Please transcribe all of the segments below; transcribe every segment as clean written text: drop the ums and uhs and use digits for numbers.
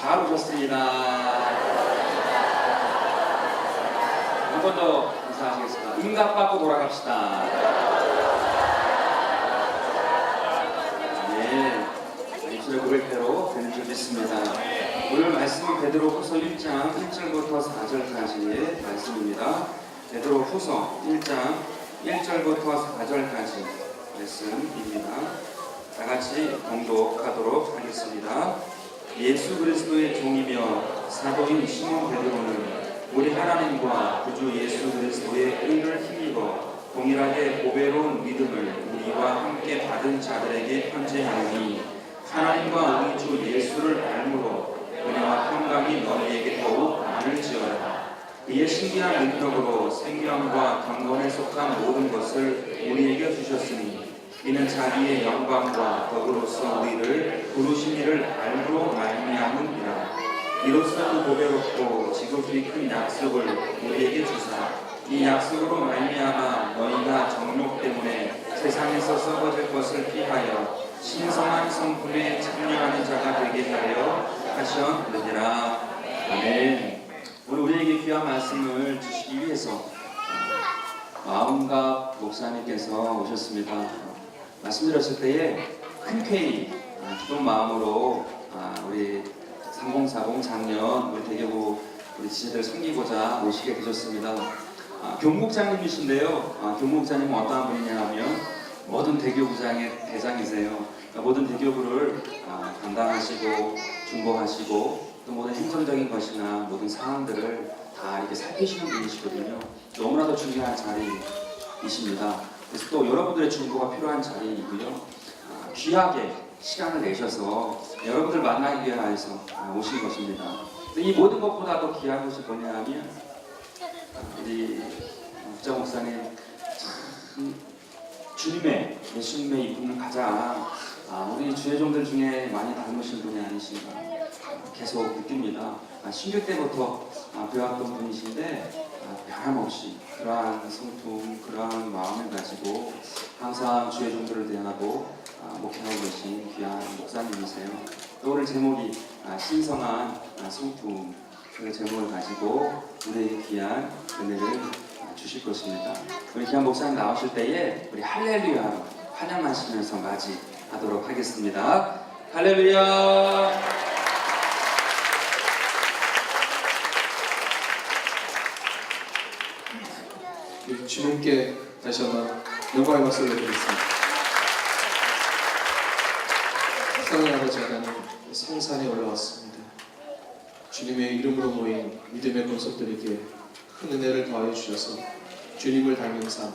잘 오셨습니다. 한 번 더 인사하시겠습니다. 응답받고 돌아갑시다. 네, 입술의 고백대로 되는 줄 믿습니다. 오늘 말씀은 베드로후서 1장 1절부터 4절까지의 말씀입니다. 베드로후서 1장 1절부터 4절까지 말씀입니다. 다 같이 봉독하도록 하겠습니다. 예수 그리스도의 종이며 사도인 시몬 베드로는 우리 하나님과 구주 예수 그리스도의 의를 힘입어 동일하게 보배로운 믿음을 우리와 함께 받은 자들에게 편지하노니 하나님과 우리 주 예수를 알므로 은혜와 평강이 너희에게 더욱 많을지어다. 이의 신기한 능력으로 생명과 경건에 속한 모든 것을 우리에게 주셨으니 이는 자기의 영광과 덕으로서 우리를 부르신 이를 알므로 말미암음이라. 이로써 그 보배롭고 지극히 큰 약속을 우리에게 주사 이 약속으로 말미암아 너희가 정욕 때문에 세상에서 썩어질 것을 피하여 신성한 성품에 참여하는 자가 되게 하려 하셨느니라. 아멘. 오늘 우리에게 귀한 말씀을 주시기 위해서 마음갑 목사님께서 오셨습니다. 말씀드렸을 때에 흔쾌히 기쁜 마음으로 우리 3040 작년 우리 대교구 우리 지체들 섬기고자 오시게 되셨습니다. 교목장님이신데요. 교목장님은 어떠한 분이냐 하면 모든 대교구장의 대장이세요. 모든 대교구를 담당하시고 중보하시고 또 모든 행정적인 것이나 모든 상황들을 다 이렇게 살피시는 분이시거든요. 너무나도 중요한 자리이십니다. 그래서 또 여러분들의 중보가 필요한 자리이고요. 귀하게 시간을 내셔서 여러분들 만나기 위해서 오신 것입니다. 이 모든 것보다도 귀한 것이 뭐냐 하면 우리 국자 목사님 참 주님의 예수님의 이분을 가장 우리 주의종들 중에 많이 닮으신 분이 아니신가 계속 느낍니다. 신교 때부터 배웠던 분이신데 변함없이 그러한 성품, 그러한 마음을 가지고 항상 주의 종들을 대하고 목회하고 계신 귀한 목사님이세요. 또 오늘 제목이 신성한 성품, 그 제목을 가지고 우리에게 귀한 은혜를 주실 것입니다. 우리 귀한 목사님 나오실 때에 우리 할렐루야로 환영하시면서 맞이하도록 하겠습니다. 할렐루야. 주님께 다시 한번 영광의 박수를 드리겠습니다. 사랑의 아버지 하나님, 성산에 올라왔습니다. 주님의 이름으로 모인 믿음의 권속들에게 큰 은혜를 더하여 주셔서 주님을 닮은 삶,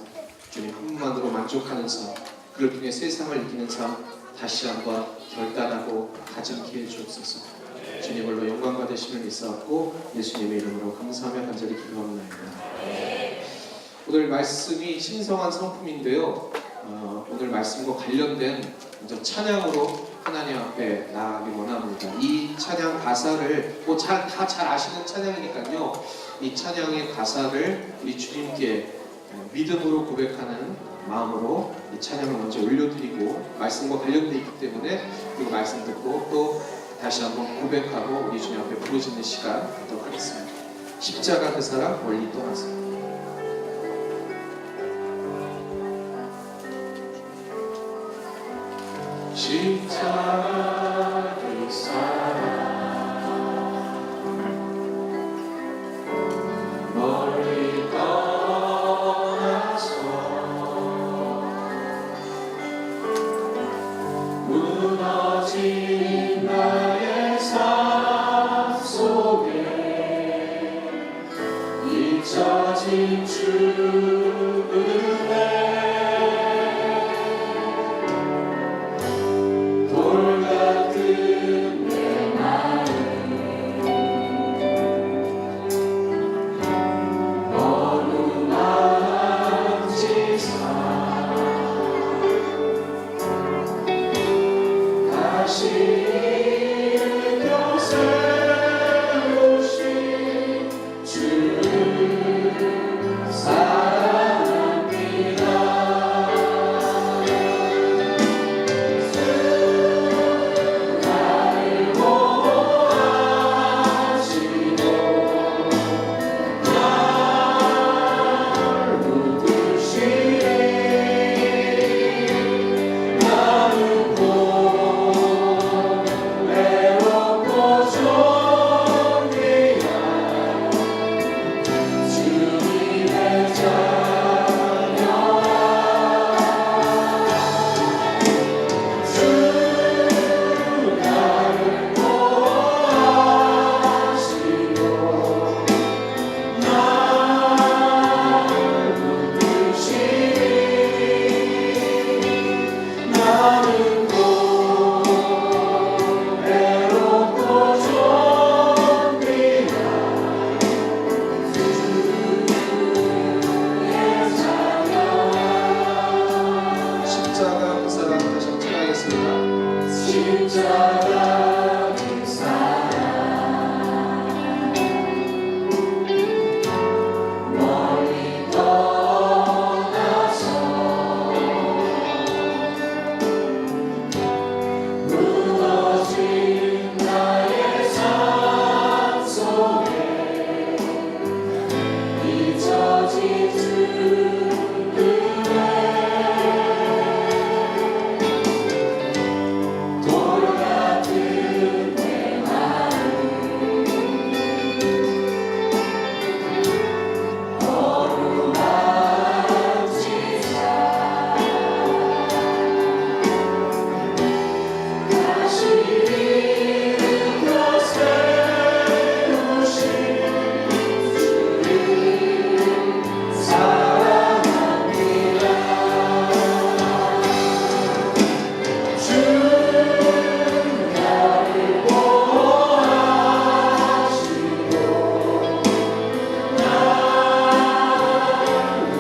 주님 한 분만으로 만족하는 삶, 그를 통해 세상을 이기는 삶 다시 한번 결단하고 가짐케 해 주옵소서. 주님 홀로 영광 받으심을 믿사옵고 예수님의 이름으로 감사하며 간절히 기도합니다. 오늘 말씀이 신성한 성품인데요. 오늘 말씀과 관련된 먼저 찬양으로 하나님 앞에 나아가기 원합니다. 이 찬양 가사를 다 잘 아시는 찬양이니까요. 이 찬양의 가사를 우리 주님께 믿음으로 고백하는 마음으로 이 찬양을 먼저 올려드리고 말씀과 관련되어 있기 때문에 그 말씀 듣고 또 다시 한번 고백하고 우리 주님 앞에 부르짖는 시간 갖도록 하겠습니다. 십자가 그 사람 멀리 떠나서. 십자가 그 사람 멀리 떠나서 무너진 나의 삶 속에 잊혀진 주 은혜 십자가의 사랑 멀리 떠나서 무너진 나의 삶 속에 잊혀진 돌같은 내 마음 어루만지자 다시 일으켜 세우신 주를 사랑합니다. 주 나를 보호하시고 나를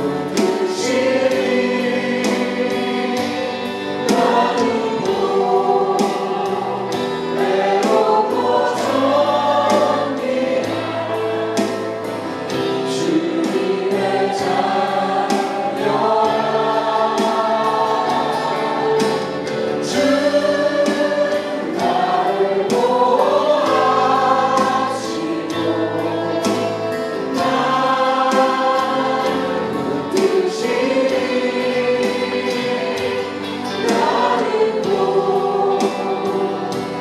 붙드시니 나는 외롭고 정리한 주님의 자녀라. 주 나를 보호하시고 나를 붙드시니 나는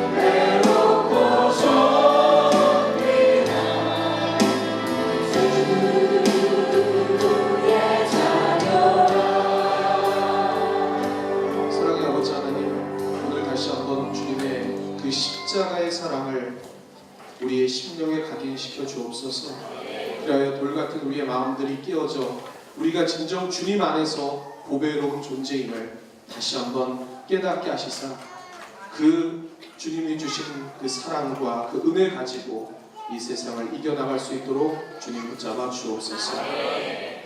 외롭고 정리한 주의 자녀라. 사랑의 아버지 하나님, 오늘 다시 한번 주님의 그 십자가의 사랑을 우리의 심령에 각인시켜 주옵소서. 그리하여 돌 같은 우리의 마음들이 깨어져 우리가 진정 주님 안에서 보배로운 존재임을 다시 한번 깨닫게 하시사 그 주님이 주신 그 사랑과 그 은혜 가지고 이 세상을 이겨나갈 수 있도록 주님 붙잡아 주옵소서.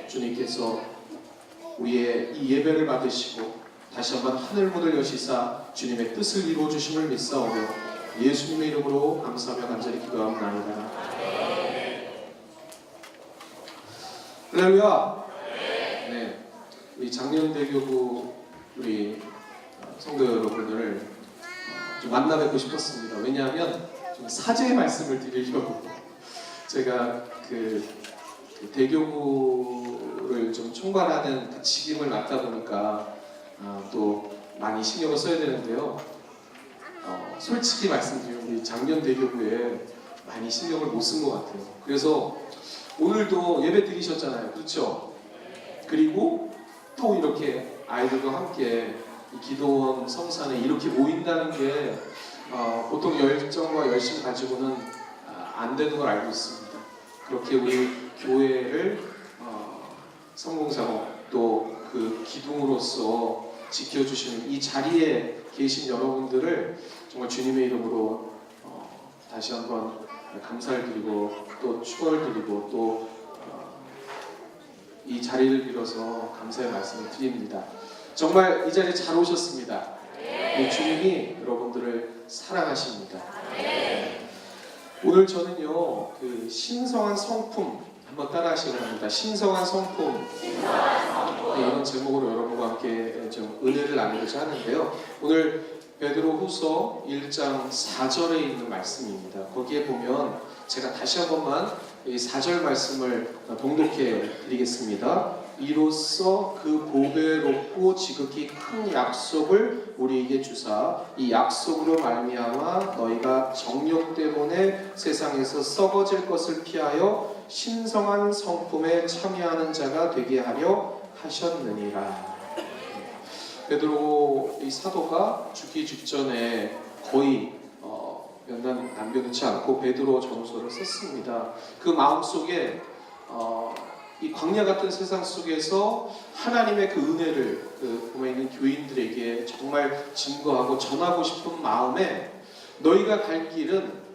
주님께서 우리의 이 예배를 받으시고 다시 한번 하늘 문을 여시사 주님의 뜻을 이루어 주심을 믿사오며 예수님의 이름으로 감사하며 간절히 기도합나이다. 할렐루야. 네, 우리 장년대교구 우리 성도 여러분을 좀 만나 뵙고 싶었습니다. 왜냐하면 좀 사죄의 말씀을 드리려고 제가 그 대교구를 좀 총괄하는 그 직임을 맡다 보니까 또 많이 신경을 써야 되는데요. 솔직히 말씀드리면 우리 작년 대교구에 많이 신경을 못 쓴 것 같아요. 그래서 오늘도 예배 드리셨잖아요. 그렇죠? 그리고 또 이렇게 아이들과 함께 이 기도원 성산에 이렇게 모인다는 게 보통 열정과 열심 가지고는 안 되는 걸 알고 있습니다. 그렇게 우리 교회를 성공사업 또 그 기둥으로서 지켜주시는 이 자리에 계신 여러분들을 정말 주님의 이름으로 다시 한번 감사를 드리고 또 축원을 드리고 또 이 자리를 빌어서 감사의 말씀을 드립니다. 정말 이 자리에 잘 오셨습니다. 네, 주님이 여러분들을 사랑하십니다. 오늘 저는요 그 신성한 성품 한번 따라하시기 바랍니다. 신성한 성품. 네, 이런 제목으로 여러분과 함께 좀 은혜를 나누고자 하는데요. 오늘 베드로후서 1장 4절에 있는 말씀입니다. 거기에 보면 제가 다시 한 번만 이 4절 말씀을 봉독해 드리겠습니다. 이로써 그 보배롭고 지극히 큰 약속을 우리에게 주사 이 약속으로 말미암아 너희가 정욕 때문에 세상에서 썩어질 것을 피하여 신성한 성품에 참여하는 자가 되게 하려 하셨느니라. 베드로 이 사도가 죽기 직전에 거의 몇 년 남겨놓지 않고 베드로 전서를 썼습니다. 그 마음속에 이 광야 같은 세상 속에서 하나님의 그 은혜를 그 보면 있는 교인들에게 정말 증거하고 전하고 싶은 마음에 너희가 갈 길은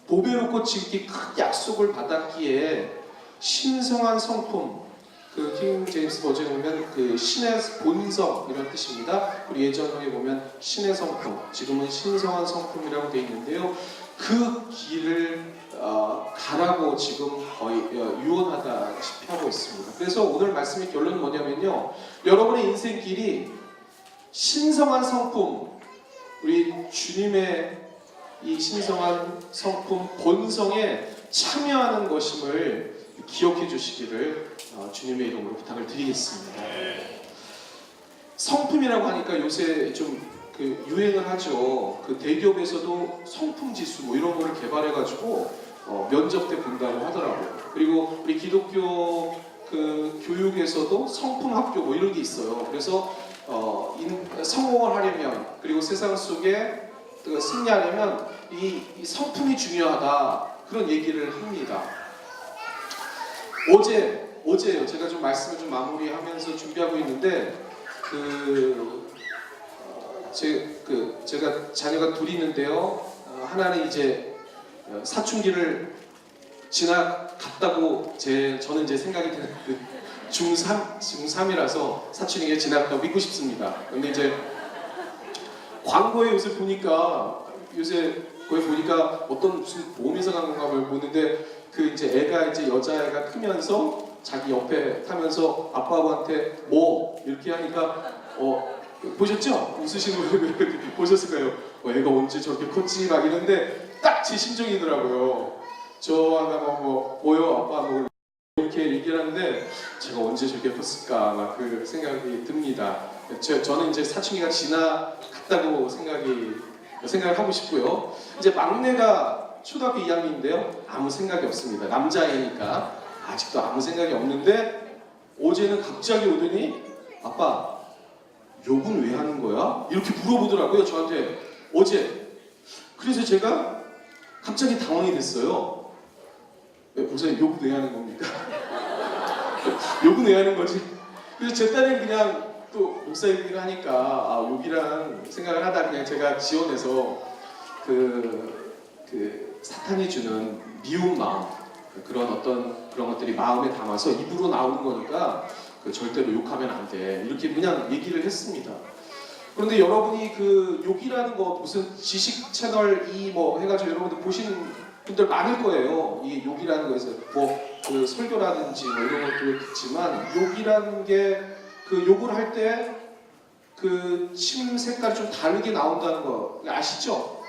보배롭고 지극히 큰 약속을 받았기에 신성한 성품, 그 킹 제임스 버전에 보면 그 신의 본성 이런 뜻입니다. 그리고 예전에 보면 신의 성품, 지금은 신성한 성품이라고 되어 있는데요. 그 길을 가라고 지금 거의 유언하다시피 하고 있습니다. 그래서 오늘 말씀의 결론은 뭐냐면요, 여러분의 인생길이 신성한 성품, 우리 주님의 이 신성한 성품 본성에 참여하는 것임을 기억해 주시기를 주님의 이름으로 부탁을 드리겠습니다. 성품이라고 하니까 요새 좀 그 유행을 하죠. 그 대기업에서도 성품 지수 뭐 이런 거를 개발해가지고 면접 때 본다고 하더라고요. 그리고 우리 기독교 그 교육에서도 성품 학교 뭐 이런 게 있어요. 그래서 성공을 하려면, 그리고 세상 속에 승리하려면 이 성품이 중요하다, 그런 얘기를 합니다. 어제요. 제가 좀 말씀을 좀 마무리하면서 준비하고 있는데 제가 자녀가 둘이 있는데요. 하나는 이제 사춘기를 지나갔다고 저는 이제 생각이 드는 중3이라서 사춘기가 지나갔다고 믿고 싶습니다. 근데 이제 광고에 요새 거기 보니까 어떤 무슨 보험회사 간 건가 보는데 그 이제 애가 이제 여자애가 크면서 자기 옆에 타면서 아빠한테 뭐 이렇게 하니까 보셨죠? 웃으시는 분 보셨을 거예요. 애가 언제 저렇게 컸지 막 이런데 딱 제 심정이더라고요. 저 하다가 뭐요 아빠 뭐 이렇게 얘기를 하는데 제가 언제 저렇게 컸을까 막 그 생각이 듭니다. 저는 이제 사춘기가 지나갔다고 생각을 하고 싶고요. 이제 막내가 초등학교 2학년인데요. 아무 생각이 없습니다. 남자애니까 아직도 아무 생각이 없는데 어제는 갑자기 오더니 아빠 욕은 왜 하는 거야? 이렇게 물어보더라고요, 저한테 어제. 그래서 제가 갑자기 당황이 됐어요. 목사님 욕은 왜 하는 겁니까? 욕은 왜 하는 거지? 그래서 제 딸은 그냥 또 목사 얘기를 하니까 욕이란 생각을 하다 그냥 제가 지원해서 그 사탄이 주는 미운 마음, 그런 것들이 마음에 담아서 입으로 나오는 거니까 절대로 욕하면 안 돼, 이렇게 그냥 얘기를 했습니다. 그런데 여러분이 그 욕이라는 거 무슨 지식 채널 뭐 해가지고 여러분들 보시는 분들 많을 거예요. 이 욕이라는 거에서 그 설교라든지 뭐 이런 것도 듣지만 욕이라는 게 그 욕을 할 때 그 침 색깔이 좀 다르게 나온다는 거 아시죠?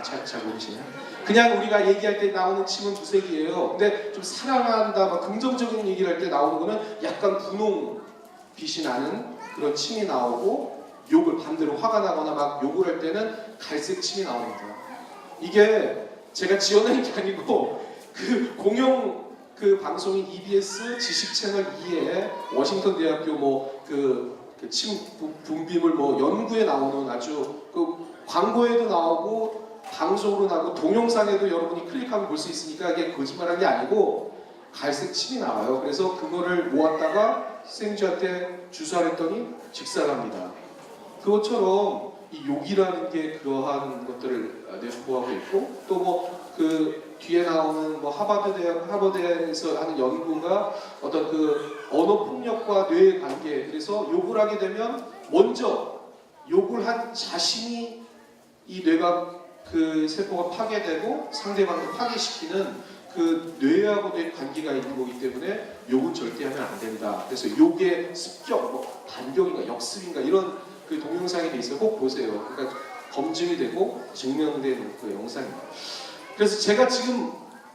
잘 모르시나요? 그냥 우리가 얘기할 때 나오는 침은 두색이에요. 근데 좀 사랑한다, 막 긍정적인 얘기를 할 때 나오는 거는 약간 분홍빛이 나는 그런 침이 나오고, 욕을 반대로 화가 나거나 막 욕을 할 때는 갈색 침이 나옵니다. 이게 제가 지어낸 게 아니고 그 공영 그 방송인 EBS 지식 채널 2에 워싱턴 대학교 그 침 분비물 연구에 나오는 아주 그 광고에도 나오고 방송으로 나오고 동영상에도 여러분이 클릭하면 볼 수 있으니까 이게 거짓말한 게 아니고 갈색 침이 나와요. 그래서 그거를 모았다가 선생님한테 주사했더니 직사합니다. 그것처럼 이 욕이라는 게 그러한 것들을 내포하고 있고, 또 그 뒤에 나오는 하버드에서 하는 연구가 어떤 그 언어 폭력과 뇌의 관계, 그래서 욕을 하게 되면 먼저 욕을 한 자신이 이 뇌가 그 세포가 파괴되고 상대방을 파괴시키는 그 뇌하고의 관계가 있는 거기 때문에 욕은 절대 하면 안 된다. 그래서 욕의 습격, 반격인가 역습인가 이런 그 동영상이 돼 있어요. 꼭 보세요. 그러니까 검증이 되고 증명된 그 영상입니다. 그래서 제가 지금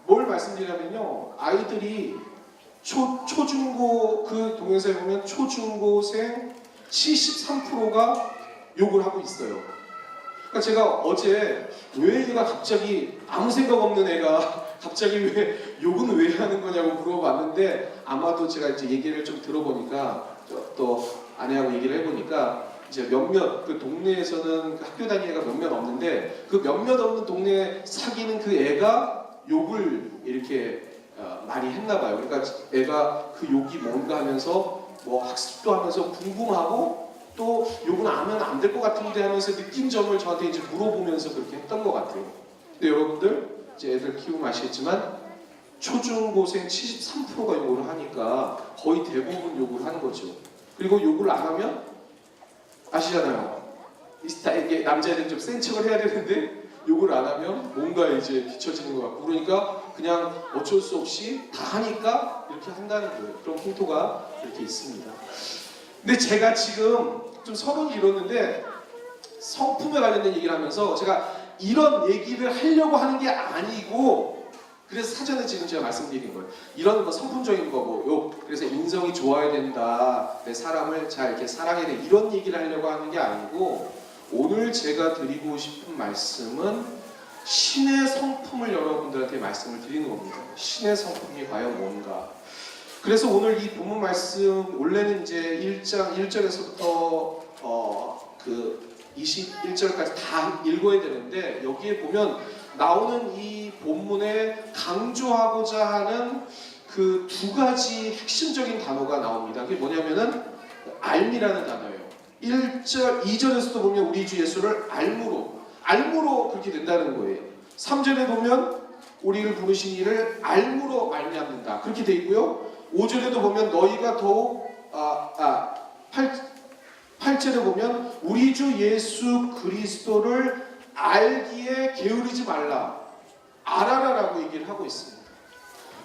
뭘 말씀드리냐면요, 아이들이 초중고 그 동영상에 보면 초중고생 73%가 욕을 하고 있어요. 그러니까 제가 어제 왜 얘가 갑자기 아무 생각 없는 애가 갑자기 왜 욕은 왜 하는 거냐고 물어봤는데, 아마도 제가 이제 얘기를 좀 들어보니까 또 아내하고 얘기를 해보니까 이제 몇몇 그 동네에서는 그 학교 다니는 애가 몇몇 없는데 그 몇몇 없는 동네에 사귀는 그 애가 욕을 이렇게 많이 했나 봐요. 그러니까 애가 그 욕이 뭔가 하면서 학습도 하면서 궁금하고 또 욕은 하면 안 될 것 같은데 하면서 느낀 점을 저한테 이제 물어보면서 그렇게 했던 것 같아요. 근데 여러분들 이제 애들 키우면 아시겠지만 초중고생 73%가 요구를 하니까 거의 대부분 요구를 하는 거죠. 그리고 요구를 안 하면 아시잖아요. 이게 남자애들은 좀 센 척을 해야 되는데 요구를 안 하면 뭔가 이제 뒤처지는 것 같고, 그러니까 그냥 어쩔 수 없이 다 하니까 이렇게 한다는 거예요. 그런 풍토가 이렇게 있습니다. 근데 제가 지금 좀 서론이 이뤘는데 성품에 관련된 얘기를 하면서 제가 이런 얘기를 하려고 하는 게 아니고, 그래서 사전에 지금 제가 말씀드린 거예요. 이런 거 성품적인 거고, 그래서 인성이 좋아야 된다, 내 사람을 잘 이렇게 사랑해야 돼, 이런 얘기를 하려고 하는 게 아니고, 오늘 제가 드리고 싶은 말씀은 신의 성품을 여러분들한테 말씀을 드리는 겁니다. 신의 성품이 과연 뭔가. 그래서 오늘 이 본문 말씀, 원래는 이제 1장 1절에서부터 그 21절까지 다 읽어야 되는데, 여기에 보면 나오는 이 본문에 강조하고자 하는 그 두 가지 핵심적인 단어가 나옵니다. 그게 뭐냐면은 알미라는 단어예요. 1절, 2절에서도 보면 우리 주 예수를 알므로 그렇게 된다는 거예요. 3절에 보면 우리를 부르신 이를 알므로 말미암는다, 그렇게 돼 있고요. 5절에도 보면 너희가 더욱 8절에 보면 우리 주 예수 그리스도를 알기에 게으르지 말라, 알아라라고 얘기를 하고 있습니다.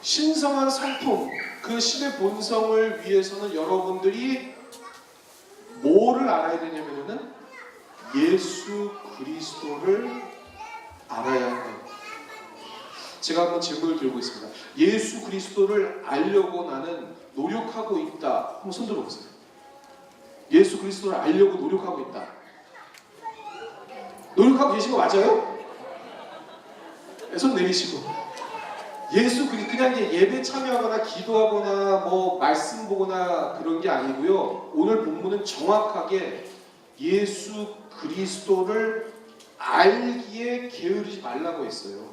신성한 성품, 그 신의 본성을 위해서는 여러분들이 뭐를 알아야 되냐면은 예수 그리스도를 알아야 해요. 제가 한번 질문을 드리고 있습니다. 예수 그리스도를 알려고 나는 노력하고 있다. 한번 손 들어보세요. 예수 그리스도를 알려고 노력하고 있다. 노력하고 계신 거 맞아요? 손 내리시고. 예수 그냥 예배 참여하거나 기도하거나 뭐 말씀 보거나 그런 게 아니고요. 오늘 본문은 정확하게 예수 그리스도를 알기에 게으르지 말라고 했어요.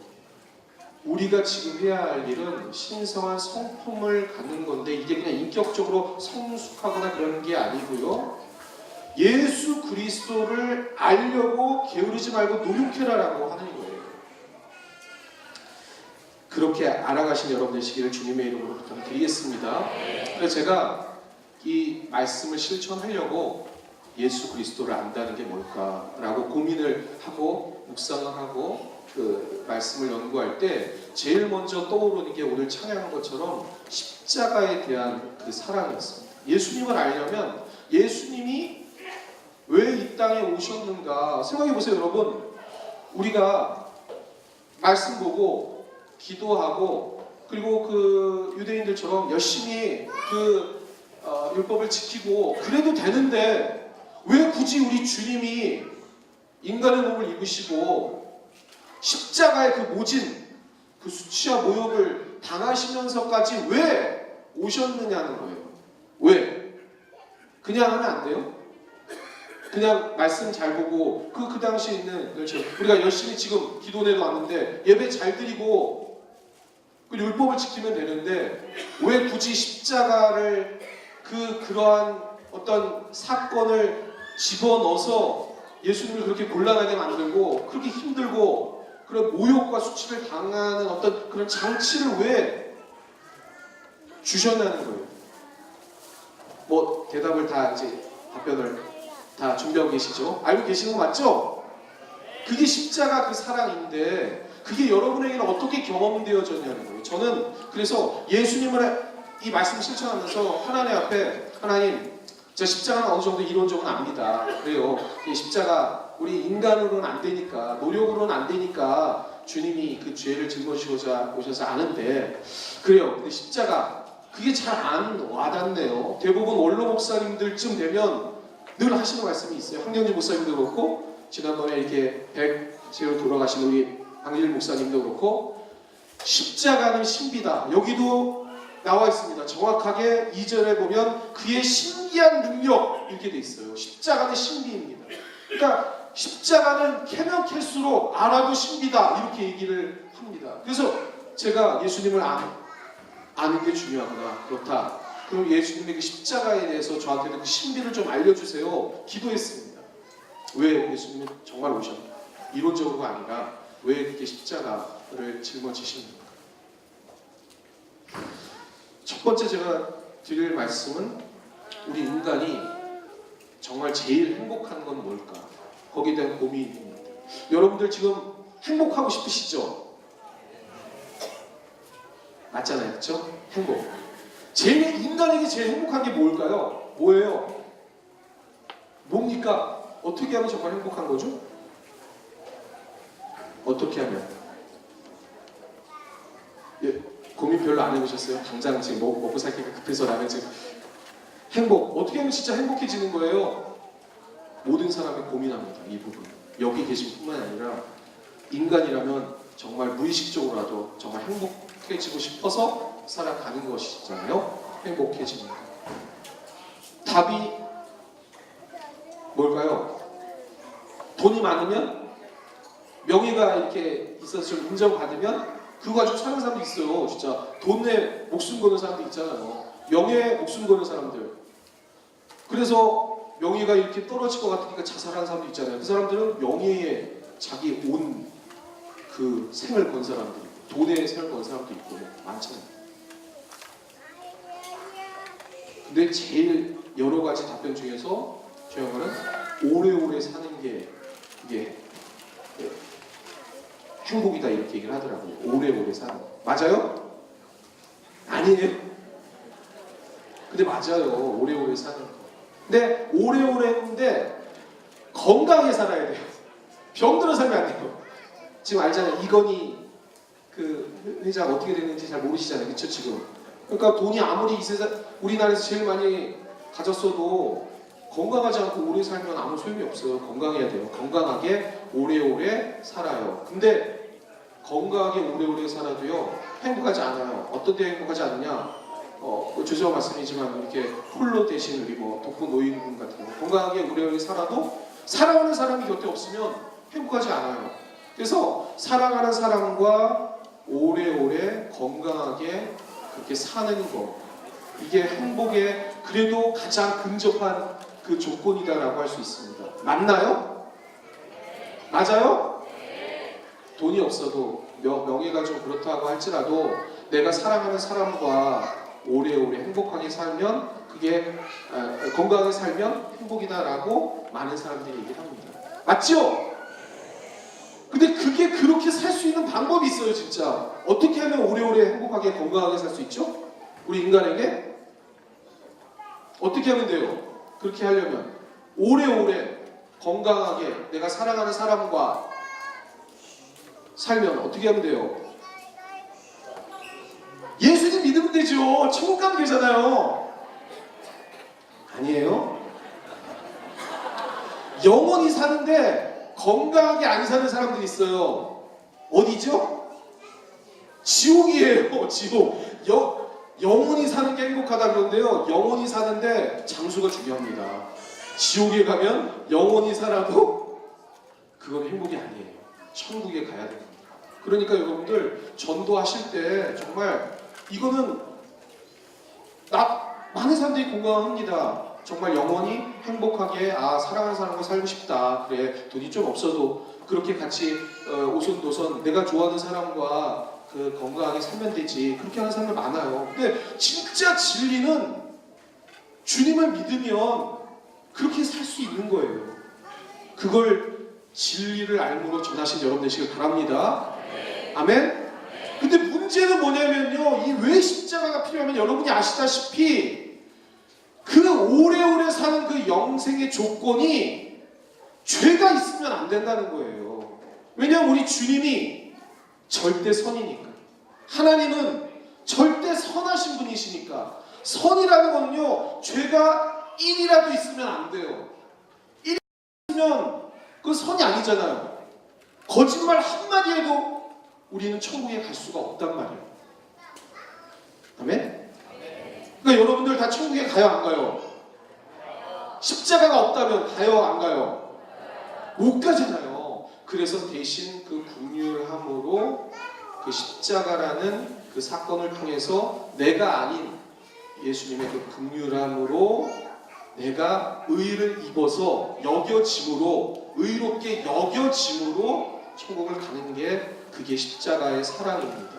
우리가 지금 해야 할 일은 신성한 성품을 갖는 건데, 이게 그냥 인격적으로 성숙하거나 그런 게 아니고요. 예수 그리스도를 알려고 게으르지 말고 노력해라라고 하는 거예요. 그렇게 알아가신 여러분 되시기를 주님의 이름으로 부탁드리겠습니다. 그래서 제가 이 말씀을 실천하려고 예수 그리스도를 안다는 게 뭘까라고 고민을 하고 묵상을 하고 그 말씀을 연구할 때 제일 먼저 떠오르는 게 오늘 찬양한 것처럼 십자가에 대한 그 사랑이었습니다. 예수님을 알려면 예수님이 왜 이 땅에 오셨는가 생각해 보세요. 여러분, 우리가 말씀 보고 기도하고 그리고 그 유대인들처럼 열심히 그 율법을 지키고 그래도 되는데, 왜 굳이 우리 주님이 인간의 몸을 입으시고 십자가의 그 모진, 그 수치와 모욕을 당하시면서까지 왜 오셨느냐는 거예요. 왜? 그냥 하면 안 돼요? 그냥 말씀 잘 보고 그 당시에 있는, 그렇죠, 우리가 열심히 지금 기도내도 왔는데 예배 잘 드리고 그 율법을 지키면 되는데, 왜 굳이 십자가를 그러한 어떤 사건을 집어넣어서 예수님을 그렇게 곤란하게 만들고 그렇게 힘들고 그런 모욕과 수치를 당하는 어떤 그런 장치를 왜 주셨냐는 거예요. 뭐 대답을 다 이제 답변을 다 준비하고 계시죠? 알고 계시는 거 맞죠? 그게 십자가 그 사랑인데, 그게 여러분에게는 어떻게 경험되어졌냐는 거예요. 저는 그래서 예수님을 이 말씀을 실천하면서 하나님 앞에, 하나님, 저 십자가는 어느 정도 이론적으로 압니다. 그래요. 이 십자가 우리 인간으로는 안 되니까, 노력으로는 안 되니까 주님이 그 죄를 짊어지고자 오셔서 아는데, 그래요. 근데 십자가 그게 잘 안 와닿네요. 대부분 원로 목사님들쯤 되면 늘 하시는 말씀이 있어요. 황경진 목사님도 그렇고 지난번에 이렇게 백제로 돌아가신 우리 강길 목사님도 그렇고, 십자가는 신비다. 여기도 나와 있습니다. 정확하게 2절에 보면 그의 신기한 능력 이렇게 돼 있어요. 십자가는 신비입니다. 그러니까 십자가는 캐면 캘수록 알아도 신비다 이렇게 얘기를 합니다. 그래서 제가 예수님을 아는 게 중요하구나. 그렇다. 그럼 예수님의 그 십자가에 대해서 저한테는 그 신비를 좀 알려주세요. 기도했습니다. 왜 예수님은 정말 오셨나? 이론적으로가 아니라 왜 이렇게 십자가를 짊어지십니까? 첫 번째 제가 드릴 말씀은 우리 인간이 정말 제일 행복한 건 뭘까? 거기에 대한 고민입니다. 여러분들 지금 행복하고 싶으시죠? 맞잖아요, 그렇죠? 행복. 인간에게 제일 행복한 게 뭘까요? 뭐예요? 뭡니까? 어떻게 하면 정말 행복한 거죠? 어떻게 하면? 예, 고민 별로 안 해보셨어요? 당장 지금 먹고 살기가 급해서 나는 지금 행복, 어떻게 하면 진짜 행복해지는 거예요? 모든 사람이 고민합니다, 이 부분. 여기 계신 뿐만 아니라 인간이라면 정말 무의식적으로라도 정말 행복해지고 싶어서 살아가는 것이잖아요. 행복해지는 것. 답이 뭘까요? 돈이 많으면, 명예가 이렇게 있어서 좀 인정받으면 그거 가지고 사는 사람도 있어요. 진짜 돈에 목숨 거는 사람도 있잖아요. 명예에 목숨 거는 사람들. 그래서 명예가 이렇게 떨어질 것 같으니까 자살하는 사람도 있잖아요. 그 사람들은 명예에 자기 온 그 생을 건 사람도 있고, 돈에 생을 건 사람도 있고 많잖아요. 근데 제일 여러 가지 답변 중에서 중요한 거는 오래오래 사는 게 이게 행복이다 이렇게 얘기를 하더라고요. 오래오래 사는 거. 맞아요? 아니에요? 근데 맞아요. 오래오래 사는 거. 근데 오래오래 했는데 건강하게 살아야 돼요. 병들어 살면 안 돼요. 지금 알잖아요. 이건희 그 회장 어떻게 됐는지 잘 모르시잖아요. 그쵸 지금. 그러니까 돈이 아무리 이 세상 우리나라에서 제일 많이 가졌어도 건강하지 않고 오래 살면 아무 소용이 없어요. 건강해야 돼요. 건강하게 오래오래 살아요. 근데 건강하게 오래오래 살아도요 행복하지 않아요. 어떤 데 행복하지 않느냐? 죄송한 말씀이지만 이렇게 홀로 대신 우리 뭐 독거 노인분 같은 거 건강하게 오래오래 살아도 사랑하는 사람이 곁에 없으면 행복하지 않아요. 그래서 사랑하는 사람과 오래오래 건강하게 그렇게 사는 거, 이게 행복의 그래도 가장 근접한 그 조건이다라고 할 수 있습니다. 맞나요? 맞아요? 돈이 없어도 명예가 좀 그렇다고 할지라도 내가 사랑하는 사람과 오래오래 행복하게 살면 그게 건강하게 살면 행복이다라고 많은 사람들이 얘기를 합니다. 맞죠? 근데 그게 그렇게 살 수 있는 방법이 있어요. 진짜 어떻게 하면 오래오래 행복하게 건강하게 살 수 있죠? 우리 인간에게 어떻게 하면 돼요? 그렇게 하려면 오래오래 건강하게 내가 사랑하는 사람과 살면 어떻게 하면 돼요? 예수님 믿으면 되죠. 천국 가면 되잖아요. 아니에요? 영원히 사는데 건강하게 안 사는 사람들이 있어요. 어디죠? 지옥이에요. 지옥. 영원히 사는 게 행복하다 그러는데요. 영원히 사는데 장수가 중요합니다. 지옥에 가면 영원히 살아도 그건 행복이 아니에요. 천국에 가야 됩니다. 그러니까 여러분들 전도하실 때 정말 이거는 많은 사람들이 공감합니다. 정말 영원히 행복하게 사랑하는 사람과 살고 싶다. 그래 돈이 좀 없어도 그렇게 같이 오손도손 내가 좋아하는 사람과 그 건강하게 살면 되지. 그렇게 하는 사람들 많아요. 근데 진짜 진리는 주님을 믿으면 그렇게 살 수 있는 거예요. 그걸 진리를 알므로 전하신 여러분 되시길 바랍니다. 아멘? 근데 문제는 뭐냐면요. 이 왜 십자가가 필요하면 여러분이 아시다시피 그 오래오래 사는 그 영생의 조건이 죄가 있으면 안 된다는 거예요. 왜냐하면 우리 주님이 절대 선이니까. 하나님은 절대 선하신 분이시니까. 선이라는 거는요. 죄가 1이라도 있으면 안 돼요. 1이 있으면 그건 선이 아니잖아요. 거짓말 한마디 해도 우리는 천국에 갈 수가 없단 말이에요. 아멘? 그러니까 여러분들 다 천국에 가요 안 가요? 십자가가 없다면 가요 안 가요? 못 가잖아요. 그래서 대신 그 긍휼함으로 그 십자가라는 그 사건을 통해서 내가 아닌 예수님의 그 긍휼함으로 내가 의를 입어서 여겨짐으로 의롭게 여겨짐으로 천국을 가는 게 그게 십자가의 사랑입니다.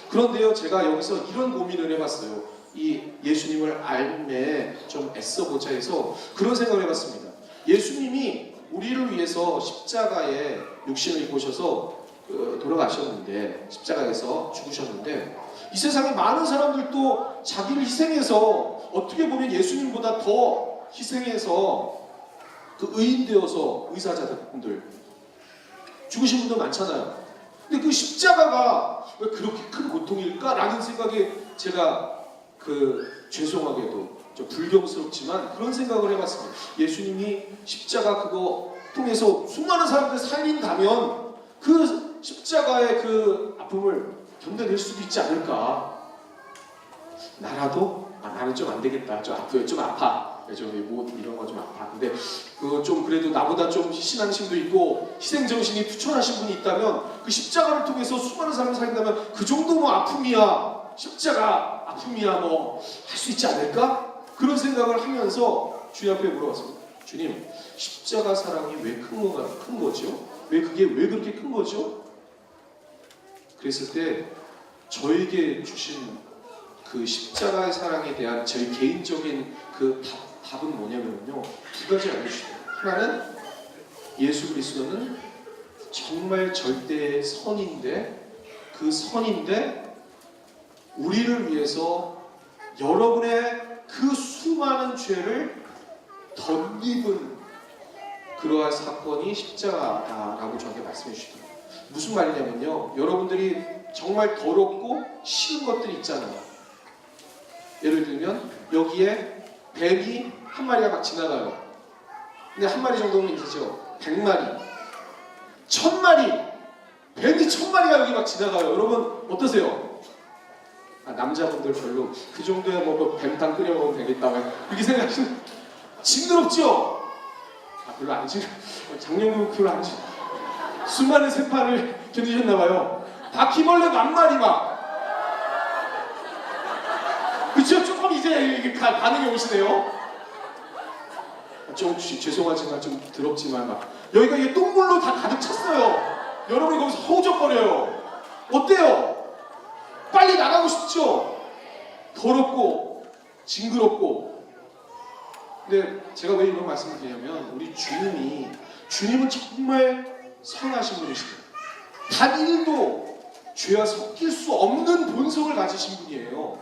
그런데요 제가 여기서 이런 고민을 해봤어요. 이 예수님을 알매 좀 애써보자 해서 그런 생각을 해봤습니다. 예수님이 우리를 위해서 십자가에 육신을 입으셔서 돌아가셨는데, 십자가에서 죽으셨는데, 이 세상에 많은 사람들도 자기를 희생해서, 어떻게 보면 예수님보다 더 희생해서 그 의인 되어서, 의사자분들 죽으신 분도 많잖아요. 근데 그 십자가가 왜 그렇게 큰 고통일까? 라는 생각에 제가 죄송하게도 좀 불경스럽지만 그런 생각을 해봤습니다. 예수님이 십자가 그거 통해서 수많은 사람들 살린다면 그 십자가의 그 아픔을 견뎌낼 수도 있지 않을까? 나라도? 나는 좀 안 되겠다. 좀 아파요. 좀 아파. 이런 거 좀 아파. 근데 그거 좀 그래도 나보다 좀 신앙심도 있고 희생정신이 투철하신 분이 있다면 그 십자가를 통해서 수많은 사람을 살린다면 그 정도 뭐 아픔이야. 십자가 아픔이야 뭐 할 수 있지 않을까? 그런 생각을 하면서 주님 앞에 물어봤습니다. 주님, 십자가 사랑이 왜 큰 거죠? 그게 왜 그렇게 큰 거죠? 그랬을 때 저에게 주신 그 십자가의 사랑에 대한 저희 개인적인 그 답은 뭐냐면요, 두 가지 알려주시더라고요. 하나는 예수 그리스도는 정말 절대 선인데, 그 선인데 우리를 위해서 여러분의 그 수많은 죄를 덧입은 그러한 사건이 십자가다라고 저에게 말씀해 주시더라고요. 무슨 말이냐면요, 여러분들이 정말 더럽고 싫은 것들이 있잖아요. 예를 들면 여기에 뱀이 한 마리가 막 지나가요. 근데 한 마리 정도면 있죠. 100마리, 1000마리, 뱀이 1000마리가 여기 막 지나가요. 여러분 어떠세요? 남자분들 별로 그 정도야 뭐 뱀탕 끓여 먹으면 되겠다 그렇게 생각하시는, 징그럽죠? 별로 안 징그러. 작년도 별로 안 징그러. 수많은 세파를 견디셨나봐요. 바퀴벌레 만 마리 막. 그쵸? 조금 이제 반응이 오시네요. 좀 죄송하지만 좀 더럽지만 막 여기가 이게 똥물로 다 가득 찼어요. 여러분이 거기서 허우적거려요. 어때요? 빨리 나가고 싶죠? 더럽고 징그럽고. 근데 제가 왜 이런 말씀을 드리냐면, 우리 주님은 정말 선하신 분이시고 단 1도 죄와 섞일 수 없는 본성을 가지신 분이에요.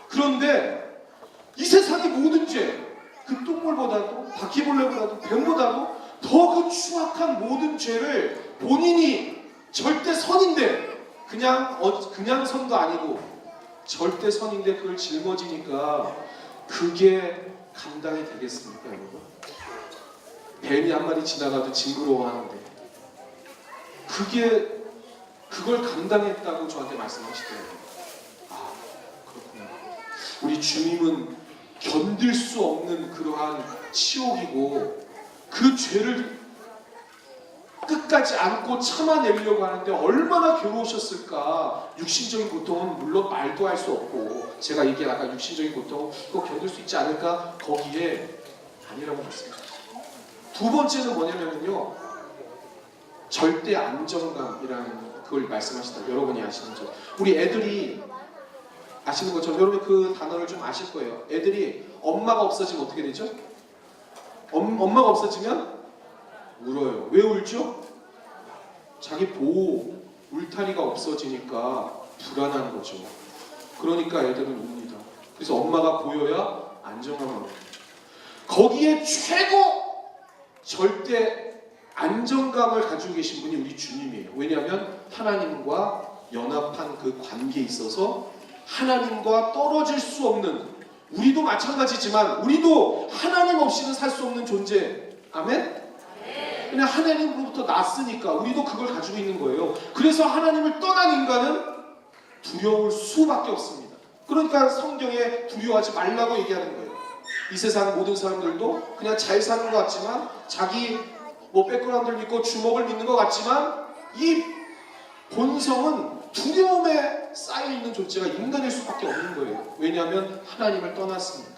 그런데 이 세상의 모든 죄, 그 똥물보다도 바퀴벌레보다도 뱀보다도 더 그 추악한 모든 죄를 본인이 절대 선인데, 그냥 선도 아니고 절대 선인데 그걸 짊어지니까 그게 감당이 되겠습니까, 여러분? 뱀이 한 마리 지나가도 징그러워하는데 그걸 감당했다고 저한테 말씀하시더라고요. 아, 그렇구나. 우리 주님은 견딜 수 없는 그러한 치욕이고 그 죄를 끝까지 안고 참아내려고 하는데 얼마나 괴로우셨을까. 육신적인 고통은 물론 말도 할 수 없고, 제가 얘기한 아까 육신적인 고통 그거 견딜 수 있지 않을까, 거기에 아니라고 했습니다. 두 번째는 뭐냐면요, 절대 안정감이라는 그걸 말씀하시다. 여러분이 아시는죠? 우리 애들이 아시는 것처럼, 여러분 그 단어를 좀 아실 거예요. 애들이 엄마가 없어지면 어떻게 되죠? 엄마가 없어지면 울어요. 왜 울죠? 자기 보호 울타리가 없어지니까 불안한 거죠. 그러니까 애들은 웁니다. 그래서 엄마가 보여야 안정감을 얻어요. 거기에 최고 절대 안정감을 가지고 계신 분이 우리 주님이에요. 왜냐하면 하나님과 연합한 그 관계에 있어서 하나님과 떨어질 수 없는, 우리도 마찬가지지만 우리도 하나님 없이는 살 수 없는 존재. 아멘? 그냥 하나님으로부터 났으니까 우리도 그걸 가지고 있는 거예요. 그래서 하나님을 떠난 인간은 두려울 수밖에 없습니다. 그러니까 성경에 두려워하지 말라고 얘기하는 거예요. 이 세상 모든 사람들도 그냥 잘 사는 것 같지만, 자기 백그라운드를 믿고 주먹을 믿는 것 같지만, 이 본성은 두려움에 쌓여있는 존재가 인간일 수밖에 없는 거예요. 왜냐하면 하나님을 떠났으니까.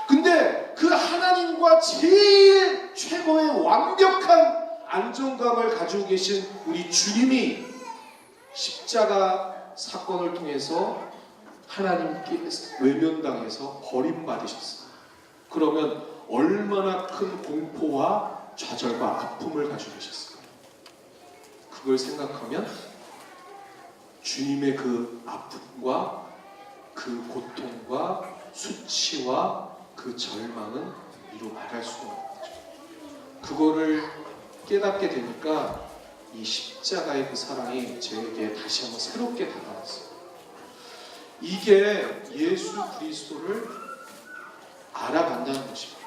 근데 그 하나님과 제일 최고의 완벽한 안정감을 가지고 계신 우리 주님이 십자가 사건을 통해서 하나님께 외면당해서 버림받으셨어요. 그러면 얼마나 큰 공포와 좌절과 아픔을 가지고 계셨을까요? 그걸 생각하면 주님의 그 아픔과 그 고통과 수치와 그 절망은 이루 말할 수가 없는 거죠. 그거를 깨닫게 되니까 이 십자가의 그 사랑이 저에게 다시 한번 새롭게 다가왔어요. 이게 예수 그리스도를 알아간다는 것입니다.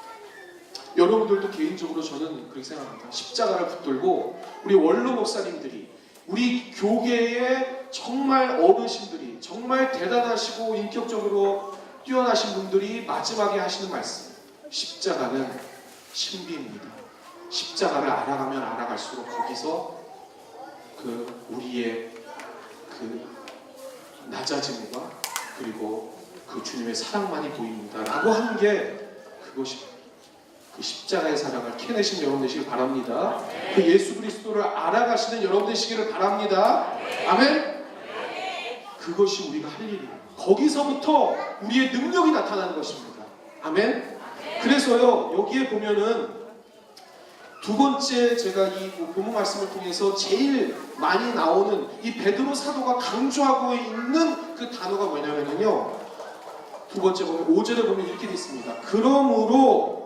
여러분들도 개인적으로 저는 그렇게 생각합니다. 십자가를 붙들고 우리 원로 목사님들이, 우리 교계의 정말 어르신들이, 정말 대단하시고 인격적으로 뛰어나신 분들이 마지막에 하시는 말씀, 십자가는 신비입니다. 십자가를 알아가면 알아갈수록 거기서 그 우리의 그 낮아짐과 그리고 그 주님의 사랑만이 보입니다 라고 하는 게 그것이 그 십자가의 사랑을 캐내신 여러분 되시길 바랍니다. 그 예수 그리스도를 알아가시는 여러분 되시기를 바랍니다. 아멘. 그것이 우리가 할 일이에요. 거기서부터 우리의 능력이 나타나는 것입니다. 아멘. 그래서요, 여기에 보면은 두 번째 제가 이 본문 말씀을 통해서 제일 많이 나오는 이 베드로 사도가 강조하고 있는 그 단어가 뭐냐면요, 두 번째 보면 5절에 보면 이렇게 되어 있습니다. 그러므로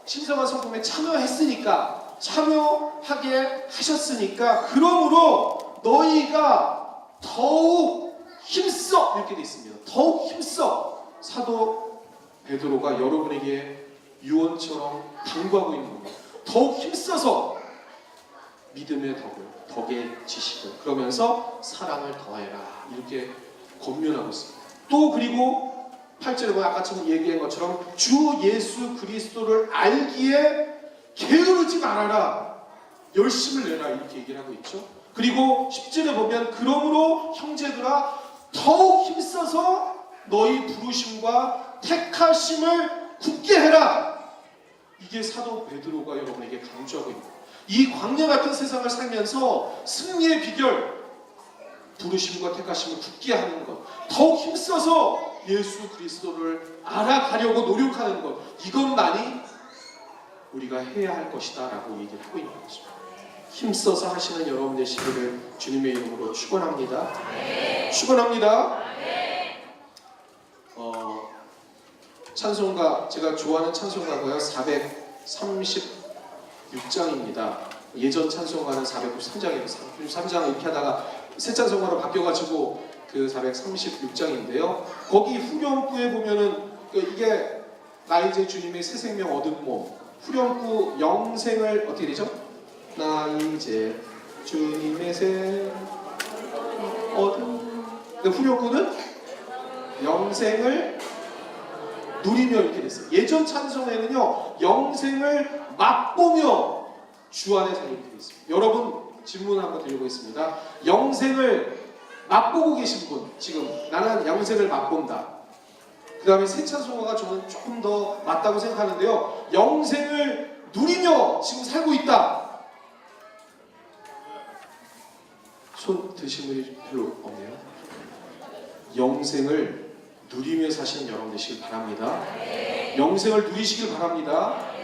신성한 성품에 참여했으니까, 참여하게 하셨으니까, 그러므로 너희가 더욱 힘써, 이렇게 되어 있습니다. 더욱 힘써. 사도 베드로가 여러분에게 유언처럼 당부하고 있는 겁니다. 더욱 힘써서 믿음의 덕에 지식을, 그러면서 사랑을 더해라, 이렇게 권면하고 있습니다. 또 그리고 8절에 보면 아까처럼 얘기한 것처럼 주 예수 그리스도를 알기에 게으르지 말아라, 열심을 내라, 이렇게 얘기를 하고 있죠. 그리고 10절에 보면 그러므로 형제들아 더욱 힘써서 너희 부르심과 택하심을 굳게 해라. 이게 사도 베드로가 여러분에게 강조하고 있는 거예요. 이 광야 같은 세상을 살면서 승리의 비결, 부르심과 택하심을 굳게 하는 것, 더욱 힘써서 예수 그리스도를 알아가려고 노력하는 것, 이것만이 우리가 해야 할 것이다 라고 얘기를 하고 있는 거죠. 힘써서 하시는 여러분 되시기를 주님의 이름으로 축원합니다. 축원합니다. 찬송가, 제가 좋아하는 찬송가고요, 436장입니다. 예전 찬송가는 493장이고 33장 이렇게 하다가 새 찬송가로 바뀌어가지고 그 436장인데요. 거기 후렴구에 보면은 이게 나 이제 주님의 새 생명 얻은 몸, 후렴구 영생을 어떻게 되죠? 나 이제 주님의 새 얻은, 근데 후렴구는 영생을 누리며 이렇게 됐어요. 예전 찬송에는요, 영생을 맛보며 주 안에 살게 되어 있습니다. 여러분 질문 한번 드리고 있습니다. 영생을 맛보고 계신 분, 지금 나는 영생을 맛본다. 그 다음에 새 찬송가가 저는 조금 더 맞다고 생각하는데요, 영생을 누리며 지금 살고 있다. 손 드신 분이 별로 없네요. 영생을 누리며 사시는 여러분 되시길 바랍니다. 영생을 누리시길 바랍니다.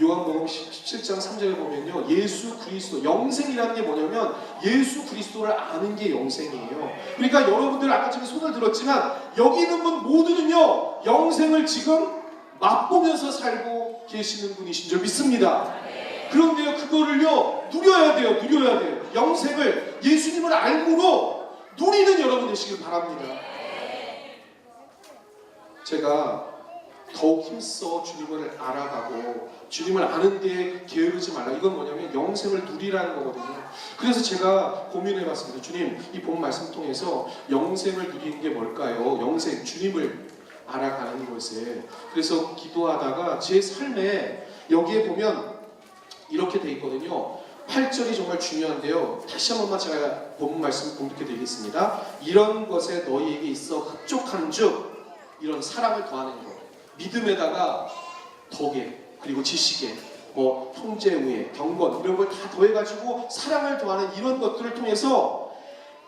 요한복음 17장 3절에 보면요, 예수 그리스도, 영생이라는 게 뭐냐면 예수 그리스도를 아는 게 영생이에요. 그러니까 여러분들 아까 전에 손을 들었지만 여기 있는 분 모두는요, 영생을 지금 맛보면서 살고 계시는 분이신 줄 믿습니다. 그런데요, 그거를요 누려야 돼요. 영생을, 예수님을 알므로 누리는 여러분 되시길 바랍니다. 제가 더욱 힘써 주님을 알아가고 주님을 아는 데 게으르지 말라, 이건 뭐냐면 영생을 누리라는 거거든요. 그래서 제가 고민해봤습니다. 주님, 이 본 말씀 통해서 영생을 누리는 게 뭘까요? 영생, 주님을 알아가는 것에. 그래서 기도하다가 제 삶에 여기에 보면 이렇게 돼 있거든요. 8절이 정말 중요한데요, 다시 한 번만 제가 본 말씀 공독해 드리겠습니다. 이런 것에 너희에게 있어 흡족한 즉, 이런 사랑을 더하는 것, 믿음에다가 덕에, 그리고 지식에, 통제우에, 경건, 이런 걸 다 더해가지고 사랑을 더하는 이런 것들을 통해서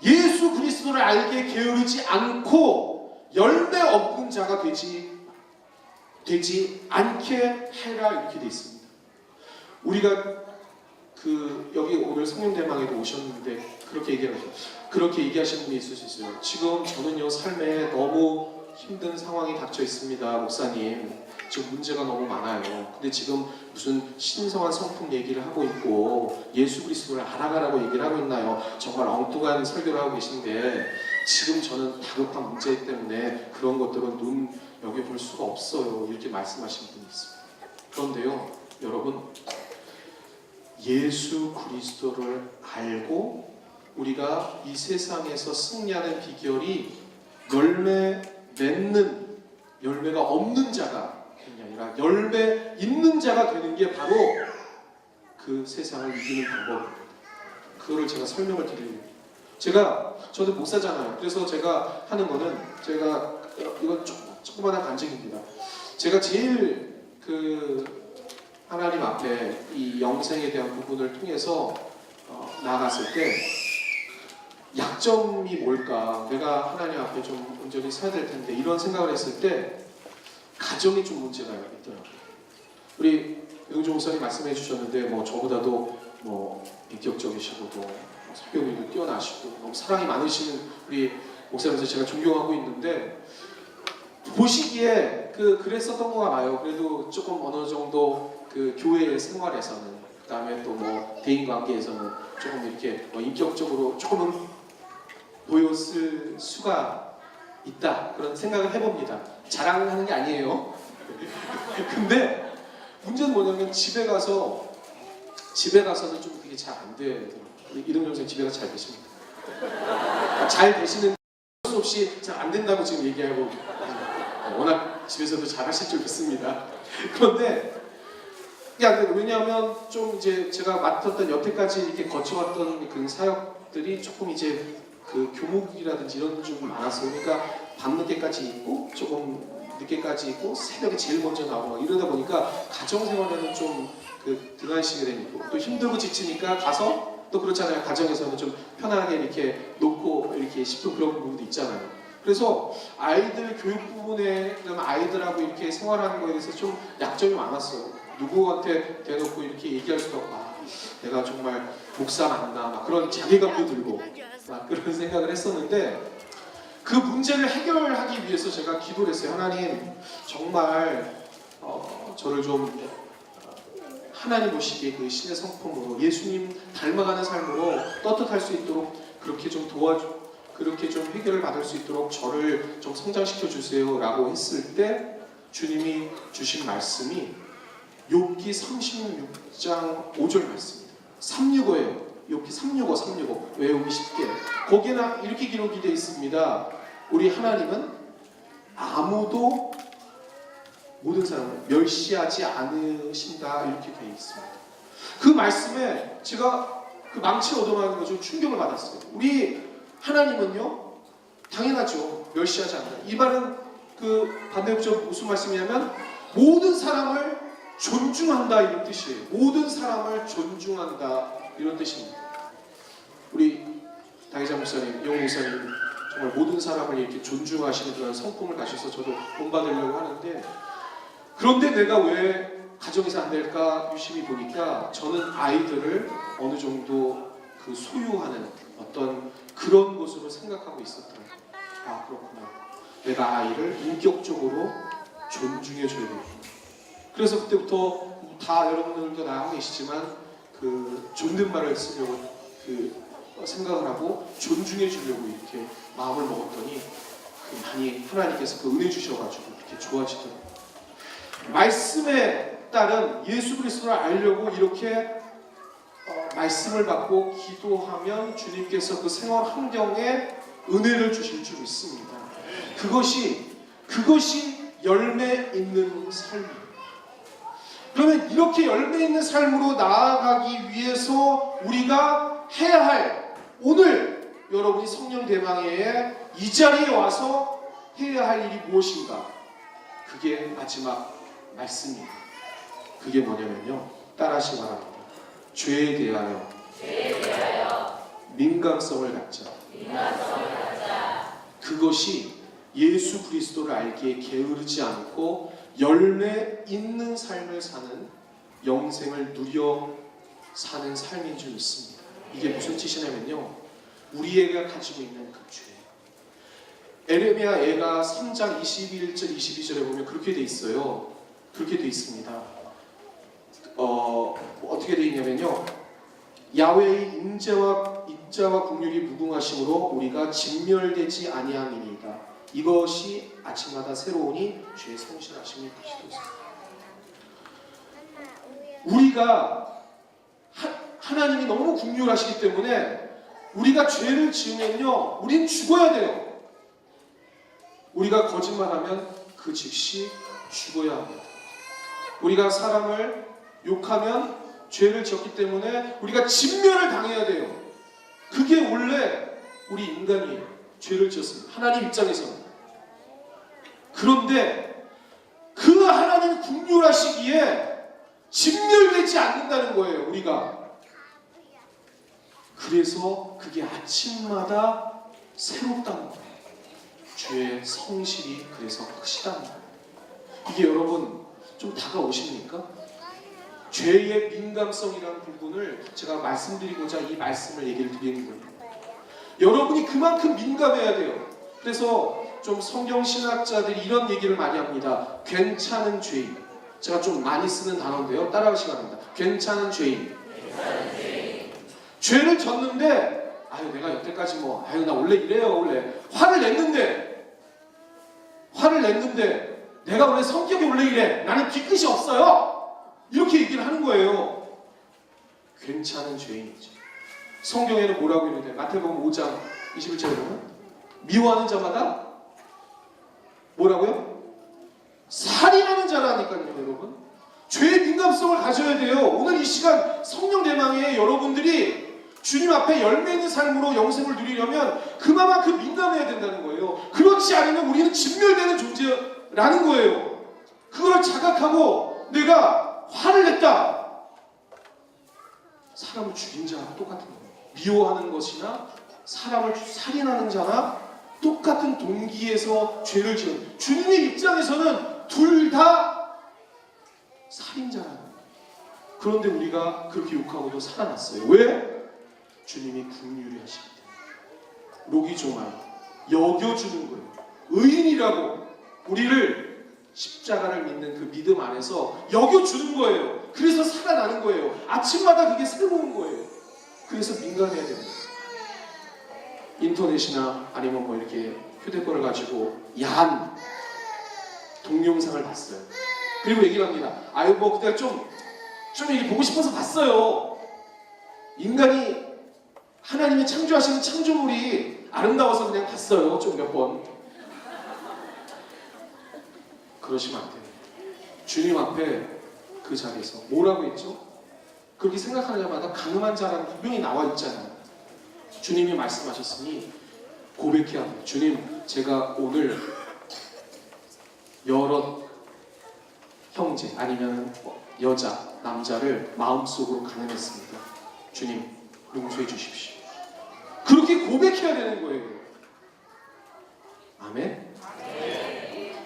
예수 그리스도를 알게 게으르지 않고 열매 없는 자가 되지 않게 해라 이렇게 돼 있습니다. 우리가 여기 오늘 성령 대망에도 오셨는데 그렇게 얘기하시는 분이 있을 수 있어요. 지금 저는요 삶에 너무 힘든 상황이 닥쳐 있습니다, 목사님. 지금 문제가 너무 많아요. 근데 지금 무슨 신성한 성품 얘기를 하고 있고 예수 그리스도를 알아가라고 얘기를 하고 있나요? 정말 엉뚱한 설교를 하고 계신데 지금 저는 다급한 문제 때문에 그런 것들은 눈여겨볼 수가 없어요. 이렇게 말씀하신 분이 있습니다. 그런데요, 여러분, 예수 그리스도를 알고 우리가 이 세상에서 승리하는 비결이 열매가 없는 자가 아니라 열매 있는 자가 되는 게 바로 그 세상을 이기는 방법입니다. 그거를 제가 설명을 드리려고. 저도 목사잖아요. 그래서 제가 하는 거는 이건 조그마한 간증입니다. 제가 제일 하나님 앞에 이 영생에 대한 부분을 통해서 나아갔을 때 약점이 뭘까? 내가 하나님 앞에 좀 온전히 서야 될 텐데 이런 생각을 했을 때 가정이 좀 문제가 있더라고요. 우리 영종 목사님 말씀해 주셨는데 저보다도 인격적이시고 설교력도 뛰어나시고 너무 사랑이 많으시는 우리 목사님께서 제가 존경하고 있는데 보시기에 그랬었던 거가 나요. 그래도 조금 어느 정도 교회 생활에서는 그 다음에 또 대인 관계에서는 조금 이렇게 인격적으로 조금은 보였을 수가 있다 그런 생각을 해봅니다. 자랑하는 게 아니에요. 근데 문제는 뭐냐면 집에 가서는 좀 그게 잘 안 되더라고요. 이동 선생 집에가 잘 되십니다. 잘 되시는 수 없이 잘 안 된다고 지금 얘기하고 워낙 집에서도 잘 하실 줄 믿습니다. 그런데 왜냐하면 좀 이제 제가 맡았던 여태까지 이렇게 거쳐왔던 그 사역들이 조금 이제 교목이라든지 이런 좀 많았어요. 그러니까 밤늦게까지 있고 조금 늦게까지 있고 새벽에 제일 먼저 나오고 이러다 보니까 가정생활에는 좀 등한시게 되고 또 힘들고 지치니까 가서 또 그렇잖아요. 가정에서는 좀 편하게 이렇게 놓고 이렇게 싶은 그런 부분도 있잖아요. 그래서 아이들 교육 부분에 아이들하고 이렇게 생활하는 거에 대해서 좀 약점이 많았어요. 누구한테 대놓고 이렇게 얘기할 수가 없고 내가 정말 목사 맞나 그런 자괴감도 들고 그런 생각을 했었는데 그 문제를 해결하기 위해서 제가 기도를 했어요. 하나님 정말 저를 좀 하나님 보시기에 그 신의 성품으로 예수님 닮아가는 삶으로 떳떳할 수 있도록 그렇게 좀 그렇게 좀 해결을 받을 수 있도록 저를 좀 성장시켜 주세요 라고 했을 때 주님이 주신 말씀이 욥기 36장 5절 말씀입니다. 365예요. 욥기 365 외우기 쉽게. 거기에는 이렇게 기록이 되어 있습니다. 우리 하나님은 아무도 모든 사람을 멸시하지 않으신다 이렇게 되어 있습니다. 그 말씀에 제가 망치를 얻어맞는 거 좀 충격을 받았어요. 우리 하나님은요 당연하죠. 멸시하지 않는다. 이 말은 반대쪽 무슨 말씀이냐면 모든 사람을 존중한다 이런 뜻이에요. 모든 사람을 존중한다 이런 뜻입니다. 우리 다혜자 목사님, 영 목사님 정말 모든 사람을 이렇게 존중하시는 그런 성품을 가셔서 저도 본받으려고 하는데 그런데 내가 왜 가정에서 안 될까 유심히 보니까 저는 아이들을 어느 정도 소유하는 어떤 그런 것으로 생각하고 있었더라고요. 그렇구나. 내가 아이를 인격적으로 존중해 줘야 되겠구나. 그래서 그때부터 다 여러분들도 나하고 계시지만 존댓말을 쓰려고 생각을 하고 존중해 주려고 이렇게 마음을 먹었더니 많이 하나님께서 은혜 주셔가지고 이렇게 좋아지더라고요. 말씀에 따른 예수 그리스도를 알려고 이렇게 말씀을 받고 기도하면 주님께서 그 생활 환경에 은혜를 주실 줄 믿습니다. 그것이 열매 있는 삶이에요. 그러면 이렇게 열매 있는 삶으로 나아가기 위해서 우리가 해야 할 오늘 여러분이 성령 대망회에 이 자리에 와서 해야 할 일이 무엇인가? 그게 마지막 말씀입니다. 그게 뭐냐면요. 따라하시기 바랍니다. 죄에 대하여 민감성을 갖자. 그것이 예수 그리스도를 알기에 게으르지 않고 열매 있는 삶을 사는, 영생을 누려 사는 삶인 줄 믿습니다. 이게 무슨 뜻이냐면요, 우리 애가 가지고 있는 그 죄. 에레미야 애가 3장 21절 22절에 보면 그렇게 돼 있어요. 그렇게 돼 있습니다. 어떻게 돼 있냐면요, 야훼의 인자와 긍휼이 무궁하심으로 우리가 진멸되지 아니함이니이다. 이것이 아침마다 새로우니 주의 성실하심이 그리스도시다. 우리가 하나님이 너무 긍휼하시기 때문에 우리가 죄를 지으면요, 우린 죽어야 돼요. 우리가 거짓말하면 그 즉시 죽어야 합니다. 우리가 사람을 욕하면 죄를 지었기 때문에 우리가 진멸을 당해야 돼요. 그게 원래 우리 인간이에요. 죄를 지었습니다. 하나님 입장에서는. 그런데 그 하나님 긍휼하시기에 진멸되지 않는다는 거예요, 우리가. 그래서 그게 아침마다 새롭다는 거예요. 주의 성실이 그래서 크시다는 거예요. 이게 여러분 좀 다가오십니까? 죄의 민감성이라는 부분을 제가 말씀드리고자 이 말씀을 얘기를 드리는 거예요. 여러분이 그만큼 민감해야 돼요. 그래서 좀 성경신학자들이 이런 얘기를 많이 합니다. 괜찮은 죄인. 제가 좀 많이 쓰는 단어인데요, 따라하시기 바랍니다. 괜찮은 죄인. 죄를 졌는데 내가 여태까지 나 원래 이래요. 원래 화를 냈는데 내가 원래 성격이 원래 이래. 나는 뒤끝이 없어요. 이렇게 얘기를 하는 거예요. 괜찮은 죄인이죠. 성경에는 뭐라고 있는데, 마태복음 5장 21절에 보면 미워하는 자마다 뭐라고요? 살인하는 자라니까요, 여러분. 죄의 민감성을 가져야 돼요. 오늘 이 시간 성령 대망에 여러분들이 주님 앞에 열매 있는 삶으로 영생을 누리려면 그만큼 민감해야 된다는 거예요. 그렇지 않으면 우리는 진멸되는 존재라는 거예요. 그걸 자각하고 내가 화를 냈다. 사람을 죽인 자와 똑같은 거예요. 미워하는 것이나 사람을 살인하는 자나 똑같은 동기에서 죄를 지은, 주님의 입장에서는 둘 다 살인자라는 거예요. 그런데 우리가 그렇게 욕하고도 살아났어요. 왜? 주님이 긍휼히 하시기 때문에. 로기종아이 여겨주는 거예요. 의인이라고 우리를 십자가를 믿는 그 믿음 안에서 여겨주는 거예요. 그래서 살아나는 거예요. 아침마다 그게 새로운 거예요. 그래서 민감해야 됩니다. 인터넷이나 아니면 이렇게 휴대폰을 가지고 야한 동영상을 봤어요. 그리고 얘기를 합니다. 그때 좀 이렇게 보고 싶어서 봤어요. 인간이 하나님이 창조하시는 창조물이 아름다워서 그냥 봤어요. 좀 몇 번. 그러시면 안 돼요. 주님 앞에 그 자리에서 뭐라고 했죠? 그렇게 생각하는 자마다 가늠한 자라는 분명히 나와 있잖아요. 주님이 말씀하셨으니 고백해야 합니다. 주님, 제가 오늘 여러 형제 아니면 여자, 남자를 마음속으로 가늠했습니다. 주님, 용서해 주십시오. 그렇게 고백해야 되는 거예요. 아멘?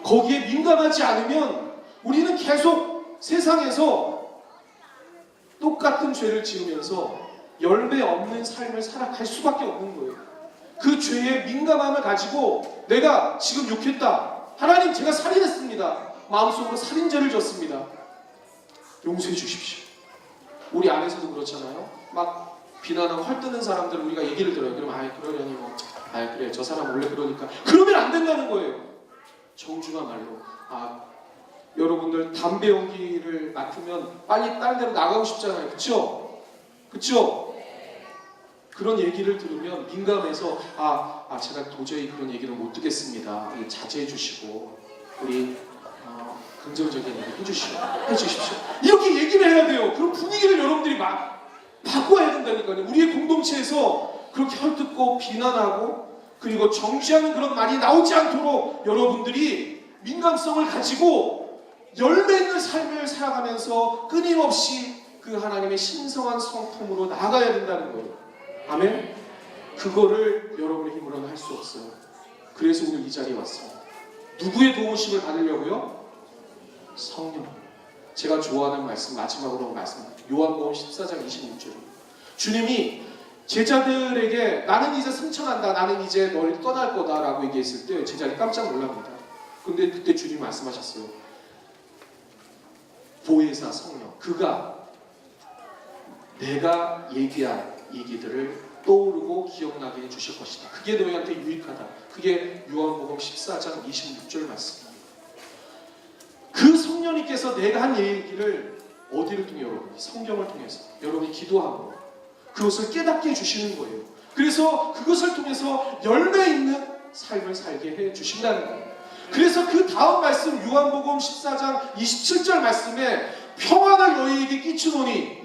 거기에 민감하지 않으면 우리는 계속 세상에서 똑같은 죄를 지으면서 열매 없는 삶을 살아갈 수밖에 없는 거예요. 그 죄에 민감함을 가지고 내가 지금 욕했다. 하나님, 제가 살인했습니다. 마음속으로 살인죄를 졌습니다. 용서해 주십시오. 우리 안에서도 그렇잖아요. 막 비난하고 활뜨는 사람들 우리가 얘기를 들어요. 그러면 그러려니 그래, 저 사람 원래 그러니까. 그러면 안 된다는 거예요. 정중한 말로. 여러분들 담배 연기를 맡으면 빨리 다른 데로 나가고 싶잖아요. 그쵸? 그런 얘기를 들으면 민감해서 제가 도저히 그런 얘기를 못 듣겠습니다. 자제해 주시고 우리 긍정적인 얘기 해주십시오. 이렇게 얘기를 해야 돼요. 그런 분위기를 여러분들이 막 바꿔야 된다니까요. 우리의 공동체에서 그렇게 헐뜯고 비난하고 그리고 정죄하는 그런 말이 나오지 않도록 여러분들이 민감성을 가지고 열매 있는 삶을 살아가면서 끊임없이 그 하나님의 신성한 성품으로 나아가야 된다는 거예요. 아멘? 그거를 여러분의 힘으로는 할 수 없어요. 그래서 오늘 이 자리에 왔습니다. 누구의 도우심을 받으려고요? 성령. 제가 좋아하는 말씀 마지막으로 말씀드립니다. 요한복음 14장 26절. 주님이 제자들에게 나는 이제 승천한다, 나는 이제 널 떠날 거다 라고 얘기했을 때 제자들이 깜짝 놀랍니다. 근데 그때 주님 말씀하셨어요. 보혜사 성령, 그가 내가 얘기한 얘기들을 떠오르고 기억나게 해주실 것이다. 그게 너희한테 유익하다. 그게 요한복음 14장 26절 말씀입니다. 그 성령님께서 내가 한 얘기를 어디를 통해 여러분이? 성경을 통해서 여러분이 기도함으로 그것을 깨닫게 해주시는 거예요. 그래서 그것을 통해서 열매 있는 삶을 살게 해주신다는 거예요. 그래서 그 다음 말씀 요한복음 14장 27절 말씀에 평안을 너희에게 끼치노니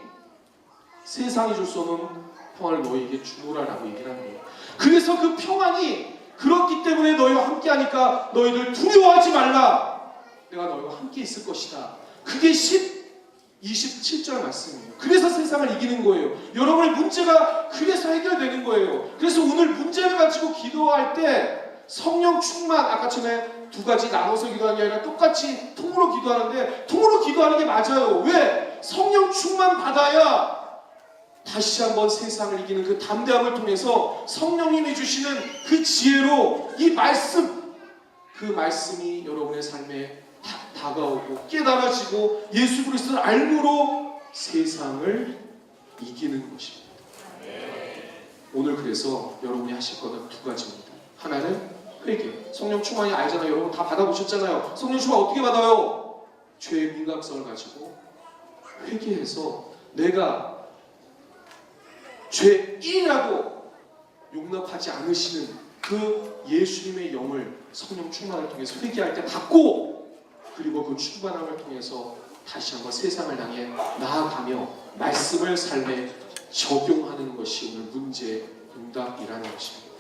세상이 줄 수 없는 평안을 너희에게 주노라라고 얘기를 하는 거예요. 그래서 그 평안이 그렇기 때문에 너희와 함께하니까 너희들 두려워하지 말라. 내가 너희와 함께 있을 것이다. 그게 27절 말씀이에요. 그래서 세상을 이기는 거예요. 여러분의 문제가 그래서 해결되는 거예요. 그래서 오늘 문제를 가지고 기도할 때 성령 충만, 아까 전에 두 가지 나눠서 기도하는 게 아니라 똑같이 통으로 기도하는데 통으로 기도하는 게 맞아요. 왜? 성령 충만 받아야 다시 한번 세상을 이기는 그 담대함을 통해서 성령님이 주시는 그 지혜로 이 말씀, 그 말씀이 여러분의 삶에 다가오고 깨달아지고 예수 그리스도를 알므로 세상을 이기는 것입니다. 오늘 그래서 여러분이 하실 것은 두 가지입니다. 하나는 회개. 성령 충만이 알잖아요. 여러분 다 받아보셨잖아요. 성령 충만 어떻게 받아요? 죄의 민감성을 가지고 회개해서 내가 죄인이라도 용납하지 않으시는 그 예수님의 영을 성령 충만을 통해서 회개할 때 받고, 그리고 그 충만함을 통해서 다시 한번 세상을 향해 나아가며 말씀을 삶에 적용하는 것이 오늘 문제의 응답이라는 것입니다.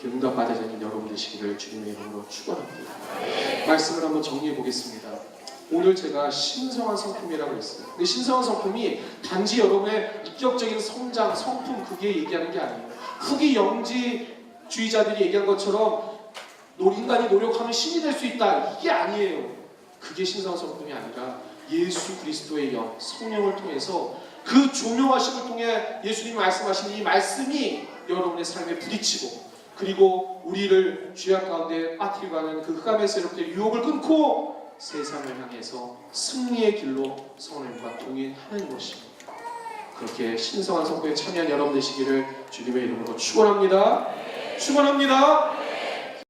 응답 받으시는 여러분 되시기를 주님의 이름으로 축원합니다. 말씀을 한번 정리해 보겠습니다. 오늘 제가 신성한 성품이라고 했어요. 근데 신성한 성품이 단지 여러분의 인격적인 성장, 성품 그게 얘기하는 게 아니에요. 후기 영지주의자들이 얘기한 것처럼 인간이 노력하면 신이 될 수 있다. 이게 아니에요. 그게 신성한 성품이 아니라 예수 그리스도의 영, 성령을 통해서 그 조명하심을 통해 예수님이 말씀하신 이 말씀이 여러분의 삶에 부딪히고, 그리고 우리를 죄악 가운데 빠뜨리고 하는 그 흑암의 세력들의 유혹을 끊고 세상을 향해서 승리의 길로 성령과 동행하는 것입니다. 그렇게 신성한 성품에 참여한 여러분 되시기를 주님의 이름으로 축원합니다. 축원합니다.